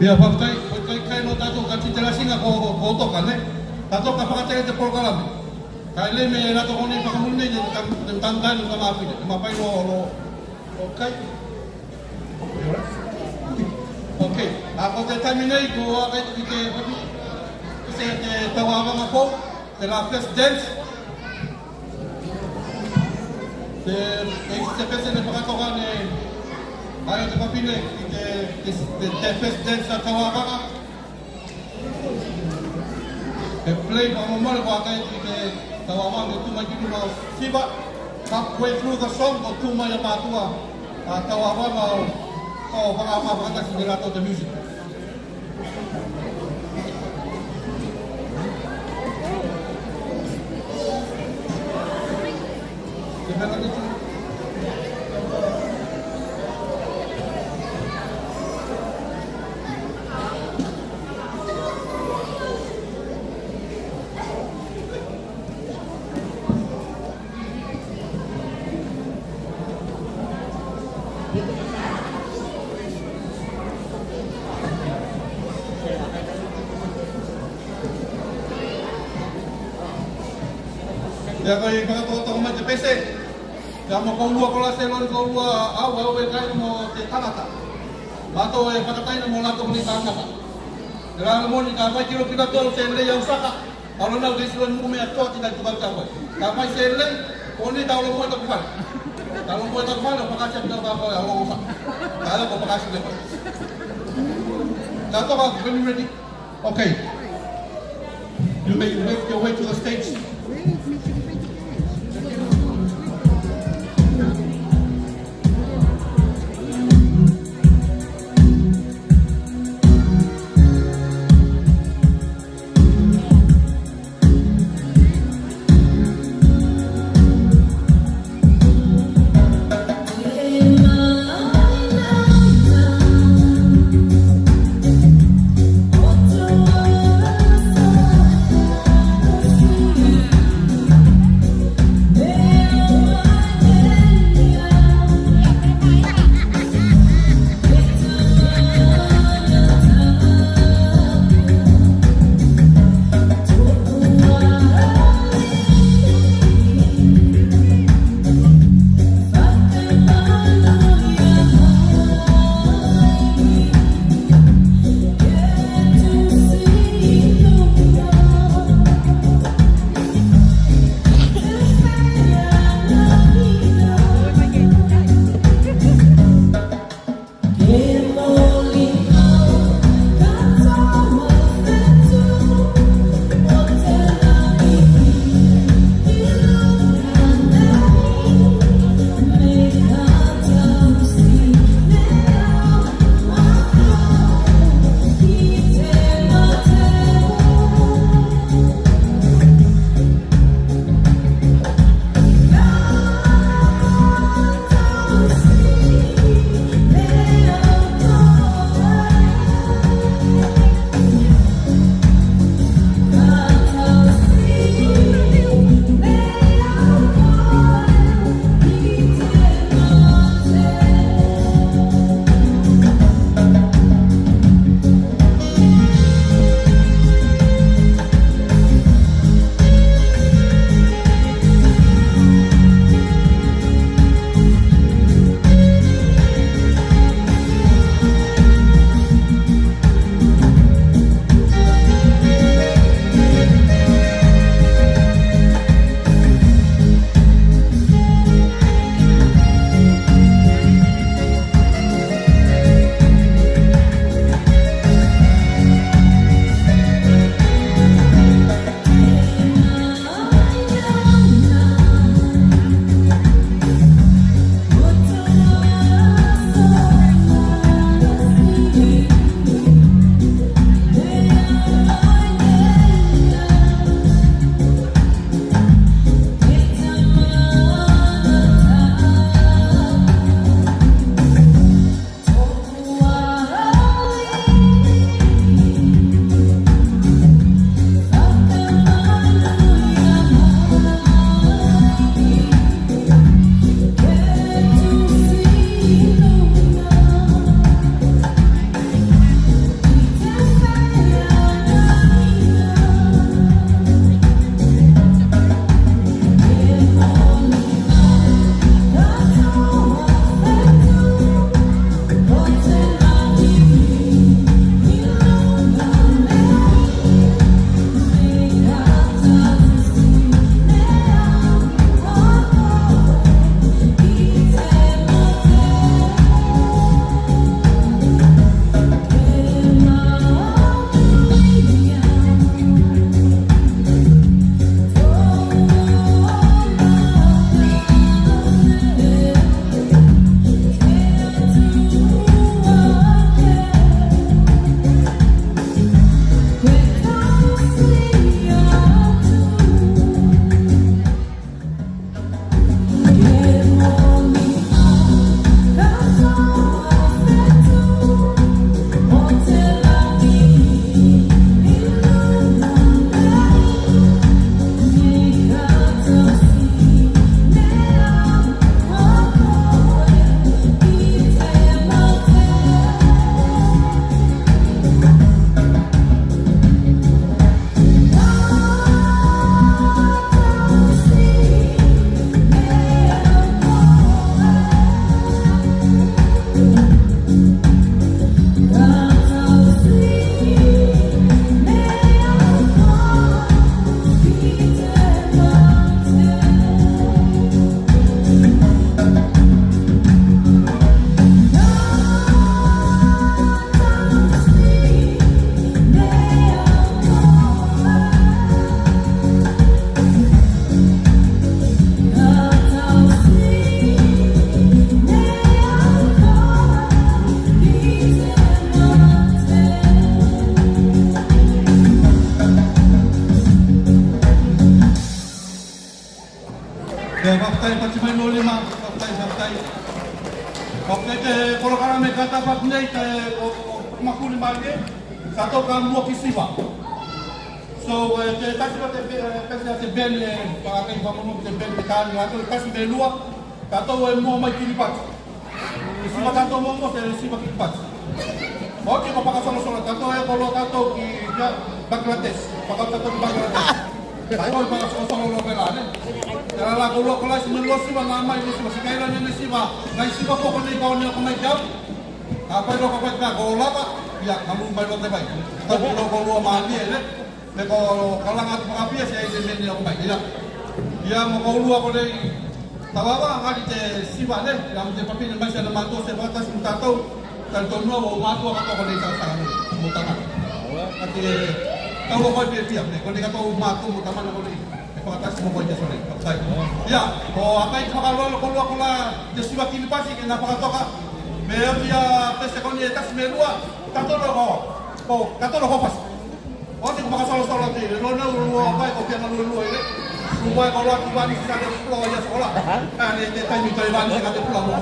Ia whakai no tātou ka titerasinga ko toka ne. Tātou ka whakatere te programe. Kai le me rato hone whakamune ne tangai no kamapine. Mapai no okay. Okay. Ako te taminei ko akai ki te papi. Se te tawawanga ko. Te la first dance. Te pese ne whakatoka ne ai te papine ki te first dance a tawawanga. Te play pa mamare ko akai ki te tawawanga tu mai ki ma siva. Halfway through the song ko tu mai a patua a tawawanga o whakataki ni rato the music. Ia kai whakatota ko mai te pese. Ia mo koulua ko la se lori koulua au e kai mo te tangata. Mato e whakataina mo lato ni tangata. E rana moni ka mai kiro pina tolo se lei au saka. Alo nau kei silan mume a tōti kai tukau tāpai. Ka mai se lei, o ni tau lo moe taku whare. Tau lo moe taku whare, o whakasia pina tāpai a logo whaka. Ka ala ko whakasia lepa. Ka toka, when you ready? Okay. You make your way to the stage. Yeah. te korokara me kata pat nei te o makuri mai e, sa tau ka mua ki siwa. So te tasi wa te pese te bene, pakakai whamono te bene te kāni ato, tasi me lua, ka tau e mua mai kiripati. E siwa kato mo te siwa kiripati. O te ko pakasolo kato e kolo kato ki Bangladesh, pakato ki Bangladesh. Kai ko pakasolo lo pela ne. Tera la ko lo ko la siwa lo siwa na mai lo siwa sikaira ne siwa, nai siwa ko nei ka ne ko mai jam. Apa lo ko ka ko la ka, ya kamu mai lo te bai. Ka lo ko lo ma ni ne. Le ko kalanga tu apia sia ide ne ko mai ya. Ya mo ko lu ko nei tawawa ngari te siwa ne, ya mo te papi ne mai sa na mato se batas mutato. Tanto nuovo mato ka ko nei sa sa mutama. Ati tau ko pe pia ne ko nei ka to mato mutama na ko nei. E ko atas mo ko ja sore. Ya, ko apai ka lo ko la te siwa kini pasi ke na pa toka. Me dia pese ko ni tas me lua, katolo ko katolo ko pas. O te ko makasalo-salo te, lo na lo vai ko pia na lo ile. Subai ko lo ki bani sa te pulo ya sekolah. Ane te tai mi tai bani sa te pulo mo.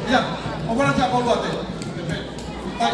Ya, o bona ta ko lo te. Ai.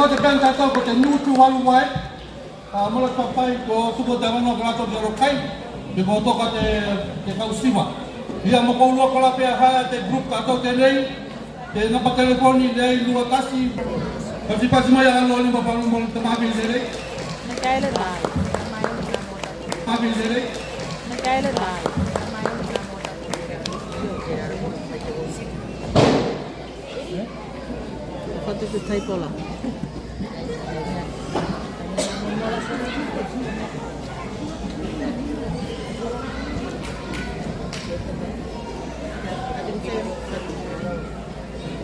so te pēn tātou ko te nutu walu wai, mula papai ko tuko te wano kalato te rokai, me ko toka te kausiwa. Ia mo ko lua kola pia haya te grup tātou te nei, te napa telefoni nei lua tasi, pasi mai alo ni mapalu mo te mabil te nei. Nagkailan ba? Mabil te nei. Nagkailan ba? Quanto que tá aí por lá?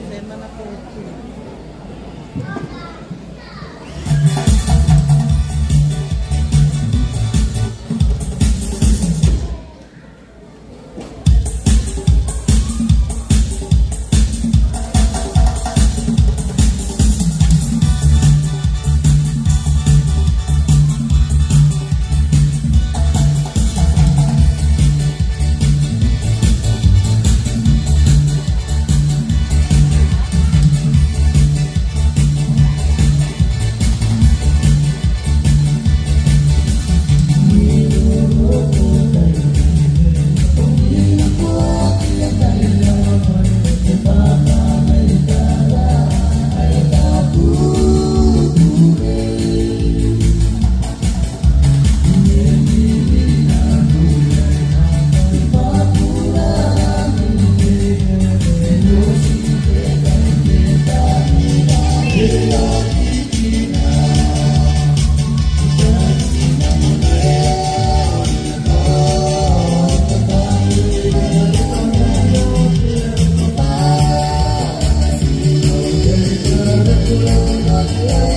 Semana por Yeah.